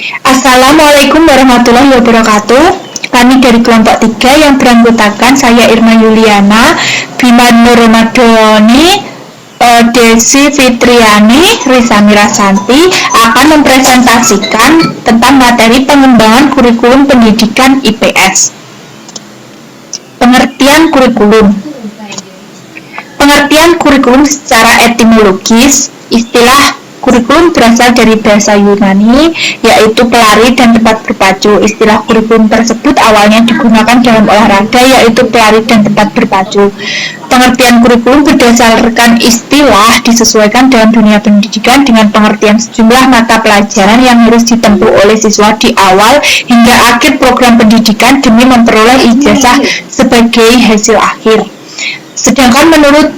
Assalamualaikum warahmatullahi wabarakatuh. Kami dari kelompok 3 yang beranggotakan saya Irma Yuliana, Bima Nur Ramadhani, Desi Fitriani, Risa Mirasanti akan mempresentasikan tentang materi pengembangan kurikulum pendidikan IPS. Pengertian kurikulum. Pengertian kurikulum secara etimologis, istilah kurikulum berasal dari bahasa Yunani, yaitu pelari dan tempat berpacu. Istilah kurikulum tersebut awalnya digunakan dalam olahraga, yaitu pelari dan tempat berpacu. Pengertian kurikulum berdasarkan istilah disesuaikan dalam dunia pendidikan dengan pengertian sejumlah mata pelajaran yang harus ditempuh oleh siswa di awal hingga akhir program pendidikan demi memperoleh ijazah sebagai hasil akhir. Sedangkan menurut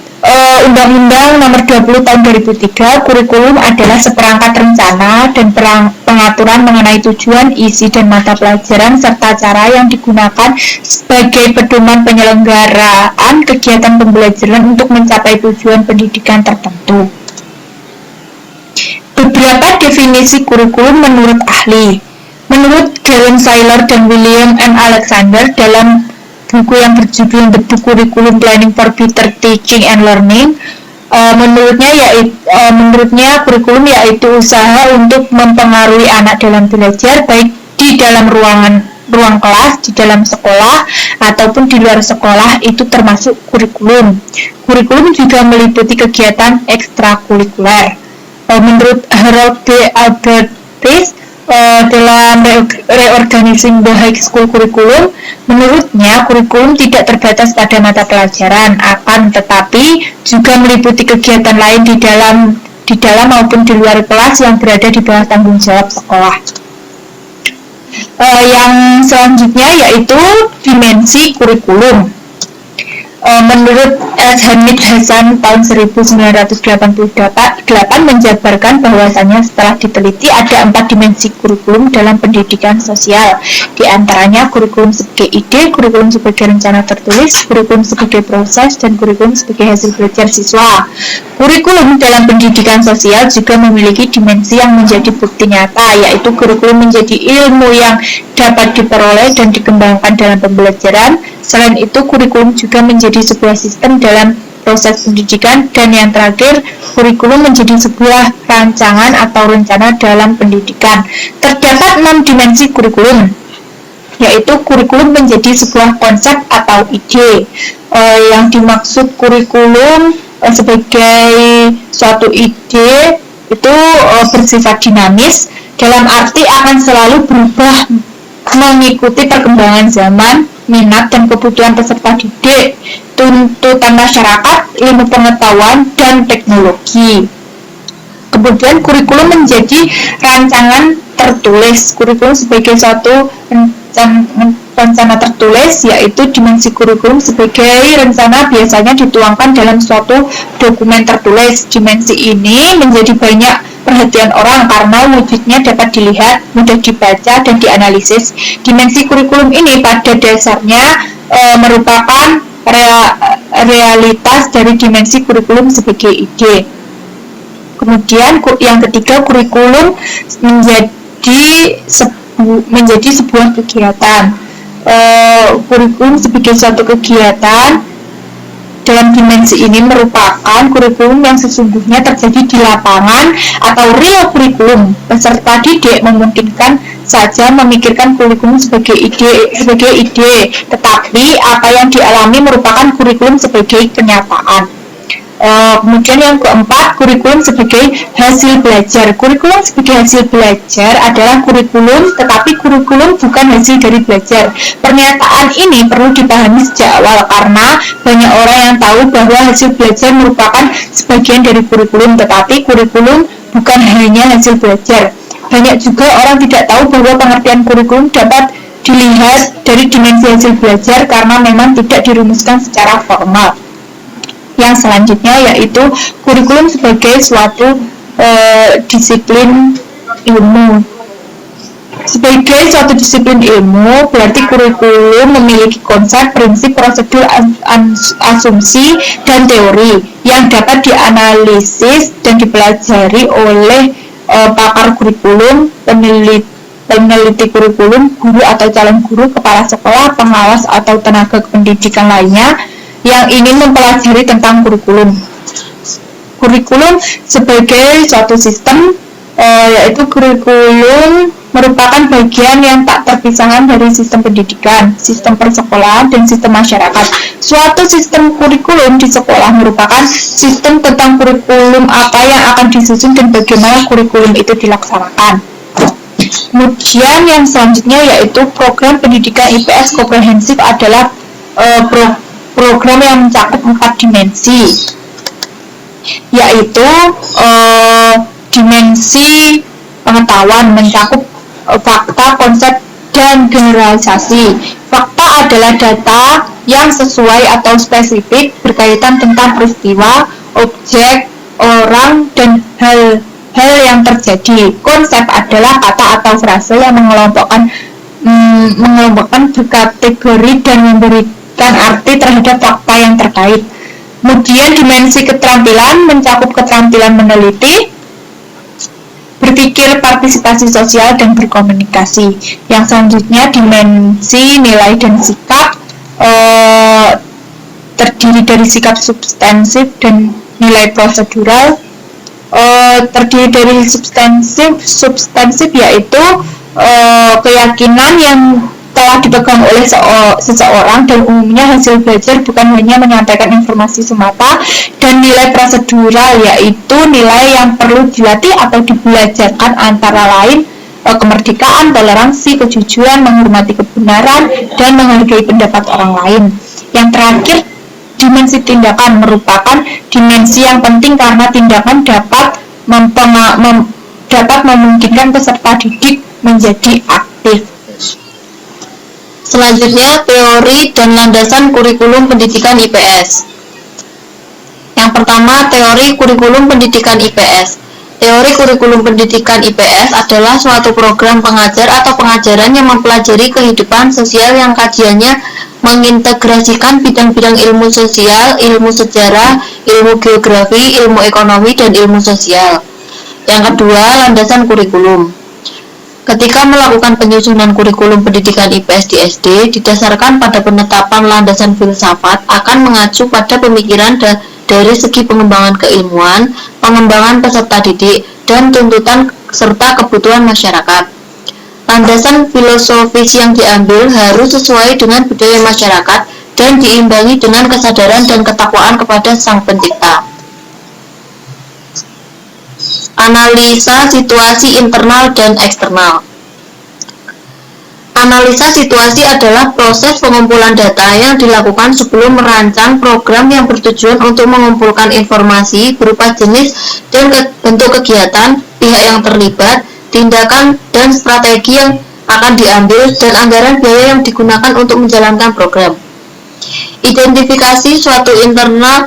Undang-Undang Nomor 20 Tahun 2003, kurikulum adalah seperangkat rencana dan pengaturan mengenai tujuan, isi, dan mata pelajaran serta cara yang digunakan sebagai pedoman penyelenggaraan kegiatan pembelajaran untuk mencapai tujuan pendidikan tertentu. Beberapa definisi kurikulum menurut ahli. Menurut Galen Saylor dan William M. Alexander dalam buku yang berjudul The Book Curriculum Planning for Better Teaching and Learning, menurutnya kurikulum yaitu usaha untuk mempengaruhi anak dalam belajar, baik di dalam ruang kelas, di dalam sekolah, ataupun di luar sekolah, itu termasuk kurikulum. Kurikulum juga meliputi kegiatan ekstrakurikuler. Menurut Harold B. Albertis, dalam Reorganizing the High School Curriculum, menurutnya kurikulum tidak terbatas pada mata pelajaran, akan tetapi juga meliputi kegiatan lain di dalam maupun di luar kelas yang berada di bawah tanggung jawab sekolah. Yang selanjutnya yaitu dimensi kurikulum. Menurut S. Hamid Hasan tahun 1988 menjabarkan bahwasannya setelah diteliti ada 4 dimensi kurikulum dalam pendidikan sosial. Di antaranya kurikulum sebagai ide, kurikulum sebagai rencana tertulis, kurikulum sebagai proses, dan kurikulum sebagai hasil belajar siswa. Kurikulum dalam pendidikan sosial juga memiliki dimensi yang menjadi bukti nyata, yaitu kurikulum menjadi ilmu yang dapat diperoleh dan dikembangkan dalam pembelajaran. Selain itu, kurikulum juga menjadi sebuah sistem dalam proses pendidikan, dan yang terakhir, kurikulum menjadi sebuah rancangan atau rencana dalam pendidikan. Terdapat 6 dimensi kurikulum, yaitu kurikulum menjadi sebuah konsep atau ide. Yang dimaksud kurikulum sebagai suatu ide itu bersifat dinamis, dalam arti akan selalu berubah mengikuti perkembangan zaman, minat dan kebutuhan peserta didik, tuntutan masyarakat, ilmu pengetahuan, dan teknologi. Kemudian kurikulum menjadi rancangan tertulis. Kurikulum sebagai suatu rencana tertulis, yaitu dimensi kurikulum sebagai rencana biasanya dituangkan dalam suatu dokumen tertulis. Dimensi ini menjadi banyak perhatian orang karena wujudnya dapat dilihat, mudah dibaca, dan dianalisis. Dimensi kurikulum ini pada dasarnya merupakan realitas dari dimensi kurikulum sebagai ide. Kemudian yang ketiga, kurikulum menjadi sebuah kegiatan. Kurikulum sebagai suatu kegiatan dalam dimensi ini merupakan kurikulum yang sesungguhnya terjadi di lapangan atau real kurikulum. Peserta didik memungkinkan saja memikirkan kurikulum sebagai ide, tetapi apa yang dialami merupakan kurikulum sebagai kenyataan. Kemudian yang keempat, kurikulum sebagai hasil belajar. Kurikulum sebagai hasil belajar adalah kurikulum, tetapi kurikulum bukan hasil dari belajar. Pernyataan ini perlu dipahami sejak awal karena banyak orang yang tahu bahwa hasil belajar merupakan sebagian dari kurikulum, tetapi kurikulum bukan hanya hasil belajar. Banyak juga orang tidak tahu bahwa pengertian kurikulum dapat dilihat dari dimensi hasil belajar karena memang tidak dirumuskan secara formal. Yang selanjutnya yaitu kurikulum sebagai suatu disiplin ilmu. Sebagai suatu disiplin ilmu, berarti kurikulum memiliki konsep, prinsip, prosedur, asumsi, dan teori yang dapat dianalisis dan dipelajari oleh pakar kurikulum, peneliti peneliti kurikulum, guru atau calon guru, kepala sekolah, pengawas atau tenaga pendidikan lainnya yang ingin mempelajari tentang kurikulum. Kurikulum sebagai suatu sistem, yaitu kurikulum merupakan bagian yang tak terpisahkan dari sistem pendidikan, sistem persekolahan, dan sistem masyarakat. Suatu sistem kurikulum di sekolah merupakan sistem tentang kurikulum apa yang akan disusun dan bagaimana kurikulum itu dilaksanakan. Kemudian yang selanjutnya yaitu program pendidikan IPS komprehensif adalah program yang mencakup 4 dimensi, yaitu dimensi pengetahuan mencakup fakta, konsep, dan generalisasi. Fakta adalah data yang sesuai atau spesifik berkaitan tentang peristiwa, objek, orang, dan hal yang terjadi. Konsep adalah kata atau frase yang mengelompokkan kategori dan memberikan arti terhadap fakta yang terkait. Kemudian dimensi keterampilan mencakup keterampilan meneliti, berpikir, partisipasi sosial, dan berkomunikasi. Yang selanjutnya dimensi nilai dan sikap, terdiri dari sikap substansif dan nilai prosedural. Terdiri dari substansif yaitu keyakinan yang telah dipegang oleh seseorang dan umumnya hasil belajar bukan hanya menyampaikan informasi semata, dan nilai prosedural yaitu nilai yang perlu dilatih atau dibelajarkan, antara lain kemerdekaan, toleransi, kejujuran, menghormati kebenaran, dan menghargai pendapat orang lain. Yang terakhir, dimensi tindakan merupakan dimensi yang penting karena tindakan dapat memungkinkan peserta didik menjadi aktif. Selanjutnya, teori dan landasan kurikulum pendidikan IPS. Yang pertama, teori kurikulum pendidikan IPS. Teori kurikulum pendidikan IPS adalah suatu program pengajar atau pengajaran yang mempelajari kehidupan sosial yang kajiannya mengintegrasikan bidang-bidang ilmu sosial, ilmu sejarah, ilmu geografi, ilmu ekonomi, dan ilmu sosial. Yang kedua, landasan kurikulum. Ketika melakukan penyusunan kurikulum pendidikan IPS di SD, didasarkan pada penetapan landasan filsafat akan mengacu pada pemikiran dari segi pengembangan keilmuan, pengembangan peserta didik, dan tuntutan serta kebutuhan masyarakat. Landasan filosofis yang diambil harus sesuai dengan budaya masyarakat dan diimbangi dengan kesadaran dan ketakwaan kepada Sang Pencipta. Analisa situasi internal dan eksternal. Analisa situasi adalah proses pengumpulan data yang dilakukan sebelum merancang program yang bertujuan untuk mengumpulkan informasi berupa jenis dan bentuk kegiatan, pihak yang terlibat, tindakan dan strategi yang akan diambil, dan anggaran biaya yang digunakan untuk menjalankan program. Identifikasi suatu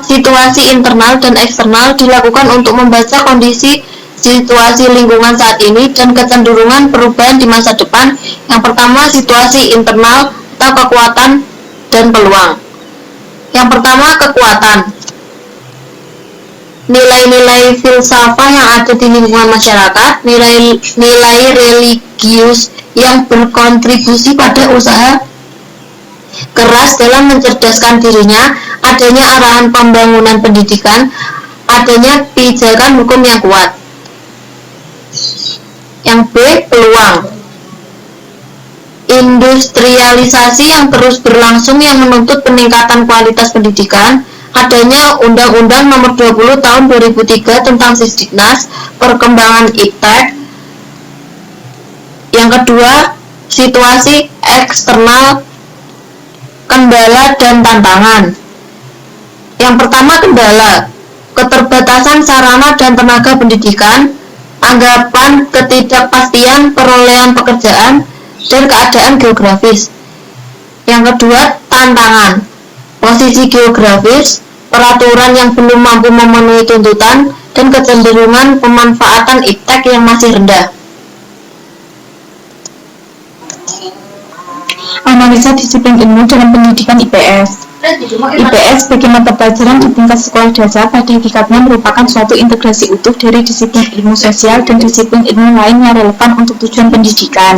situasi internal dan eksternal dilakukan untuk membaca kondisi situasi lingkungan saat ini dan kecenderungan perubahan di masa depan. Yang pertama, situasi internal atau kekuatan dan peluang. Yang pertama, kekuatan. Nilai-nilai filsafat yang ada di lingkungan masyarakat, nilai religius yang berkontribusi pada usaha keras dalam mencerdaskan dirinya, adanya arahan pembangunan pendidikan, adanya pijakan hukum yang kuat. Yang B, peluang. Industrialisasi yang terus berlangsung yang menuntut peningkatan kualitas pendidikan, adanya Undang-Undang Nomor 20 Tahun 2003 tentang Sisdiknas, perkembangan iptek. Yang kedua, situasi eksternal, kendala dan tantangan. Yang pertama, kendala, keterbatasan sarana dan tenaga pendidikan, anggapan ketidakpastian perolehan pekerjaan, dan keadaan geografis. Yang kedua, tantangan, posisi geografis, peraturan yang belum mampu memenuhi tuntutan, dan kecenderungan pemanfaatan iptek yang masih rendah. Analisa disiplin ilmu dalam pendidikan IPS. IPS sebagai mata pelajaran di tingkat sekolah dasar pada hakikatnya merupakan suatu integrasi utuh dari disiplin ilmu sosial dan disiplin ilmu lain yang relevan untuk tujuan pendidikan.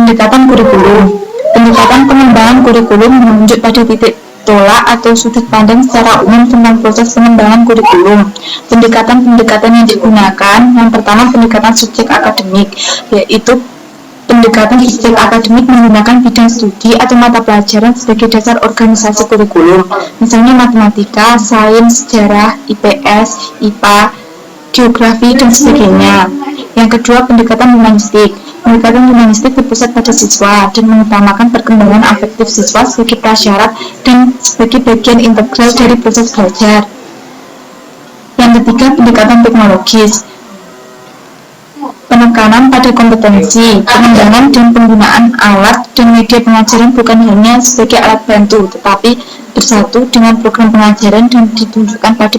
pendekatan kurikulum. Pendekatan pengembangan kurikulum menunjuk pada titik tolak atau sudut pandang secara umum tentang proses pengembangan kurikulum. Pendekatan-pendekatan yang digunakan, yang pertama pendekatan subjek akademik, yaitu pendekatan subjek akademik menggunakan bidang studi atau mata pelajaran sebagai dasar organisasi kurikulum, misalnya matematika, sains, sejarah, IPS, IPA, geografi, dan sebagainya. Yang kedua, pendekatan humanistik. Pendekatan humanistik berpusat pada siswa dan mengutamakan perkembangan afektif siswa sebagai prasyarat dan sebagai bagian integral dari proses belajar. Yang ketiga, pendekatan teknologis. Penekanan pada kompetensi, pengembangan dan penggunaan alat dan media pengajaran bukan hanya sebagai alat bantu, tetapi bersatu dengan program pengajaran dan ditunjukkan pada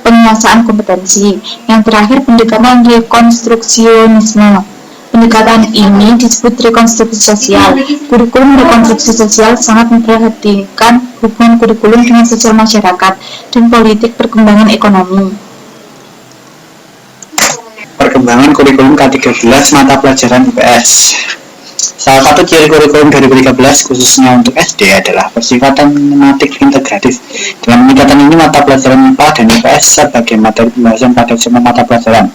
penguasaan kompetensi. Yang terakhir, pendekatan rekonstruksionisme. Pendekatan ini disebut rekonstruksi sosial. Kurikulum rekonstruksi sosial sangat memperhatikan hubungan kurikulum dengan sosial masyarakat dan politik perkembangan ekonomi. Perkembangan kurikulum K13 mata pelajaran IPS. Salah satu ciri kurikulum 2013 khususnya untuk SD adalah persifatan tematik integratif. Dalam pendekatan ini mata pelajaran IPA dan IPS sebagai materi pembahasan pada semua mata pelajaran.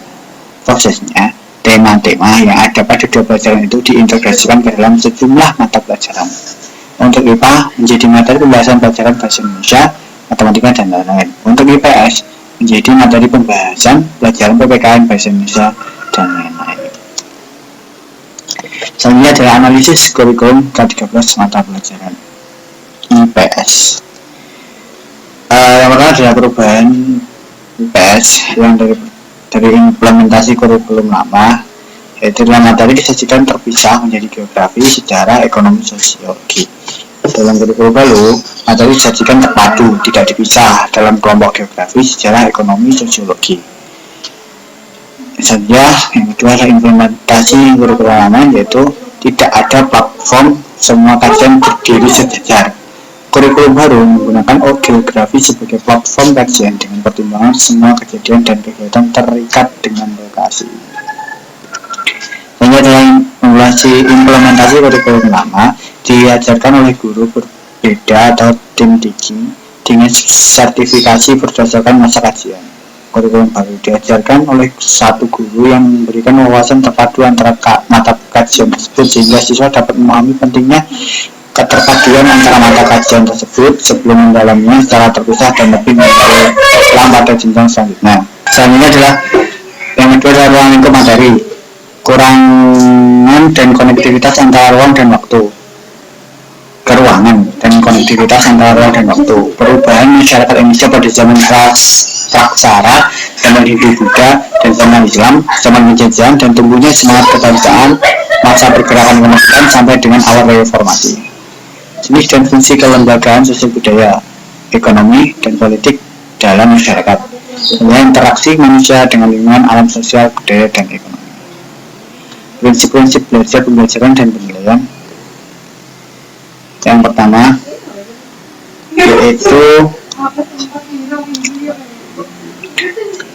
Prosesnya, tema-tema yang ada pada dua pelajaran itu diintegrasikan ke dalam sejumlah mata pelajaran. Untuk IPA menjadi materi pembahasan pelajaran bahasa Indonesia, matematika, dan lain-lain. Untuk IPS menjadi materi pembahasan pelajaran PPKN bahasa Indonesia dan lain-lain. Selanjutnya adalah analisis kurikulum K13 mata pelajaran IPS. Yang pertama adalah perubahan IPS yang dari implementasi kurikulum lama, yaitu dalam materi disajikan terpisah menjadi geografi, sejarah, ekonomi, sosiologi. Dalam kurikulum baru, materi disajikan terpadu, tidak dipisah dalam kelompok geografi, sejarah, ekonomi, sosiologi. Selanjutnya, yang kedua adalah implementasi kurikulum lama, yaitu tidak ada platform, semua kajian berdiri sejajar. Kurikulum baru menggunakan geografi sebagai platform kajian dengan pertimbangan semua kejadian dan kegiatan terikat dengan lokasi. Selanjutnya adalah implementasi kurikulum lama, diajarkan oleh guru berbeda atau tim teaching dengan sertifikasi berdasarkan masa kajian. Kurikulum baru diajarkan oleh satu guru yang memberikan wawasan terpadu antara mata kajian tersebut sehingga siswa dapat memahami pentingnya keterpaduan antara mata kajian tersebut sebelum mendalaminya secara terpisah dan lebih mendalam pada jenjang selanjutnya. Selanjutnya adalah yang kedua adalah ruang lingkup materi, kurangan dan konektivitas antara ruang dan waktu. Keruangan dan konektivitas antara ruang dan waktu. Perubahan masyarakat Indonesia pada zaman praksara, zaman Hindu-Buddha dan zaman Islam, zaman penjajahan dan tumbuhnya semangat kebangsaan, masa pergerakan kemerdekaan sampai dengan awal reformasi. Jenis dan fungsi kelembagaan sosial budaya, ekonomi, dan politik dalam masyarakat. Sebenarnya interaksi manusia dengan lingkungan alam sosial, budaya, dan ekonomi. Prinsip-prinsip belajar, pembelajaran, dan penilaian. Yang pertama yaitu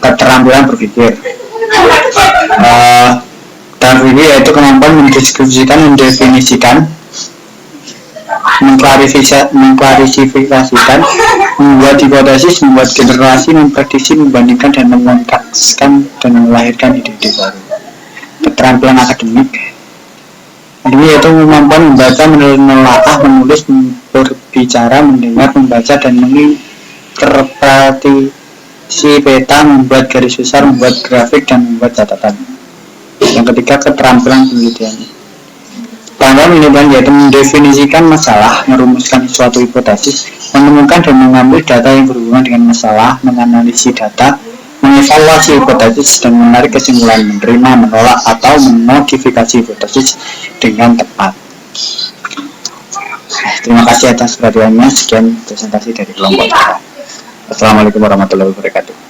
keterampilan berpikir. Dan ini yaitu kemampuan mendeskripsikan, mendefinisikan, mengklarifikasikan, membuat hipotesis, membuat generasi, memprediksi, membandingkan, dan mengontrakkan dan melahirkan ide-ide baru. Keterampilan akademik ini yaitu kemampuan membaca, menelaah, menulis, berbicara, mendengar, membaca, dan menginterpretasi peta, membuat garis besar, membuat grafik, dan membuat catatan. Yang ketiga, keterampilan penelitian. Keterampilan penelitian yaitu mendefinisikan masalah, merumuskan suatu hipotesis, menemukan dan mengambil data yang berhubungan dengan masalah, menganalisis data, mengevaluasi hipotesis, dan menarik kesimpulan, menerima, menolak, atau memodifikasi hipotesis dengan tepat. Terima kasih atas perhatiannya. Sekian presentasi dari kelompok kita. Assalamualaikum warahmatullahi wabarakatuh.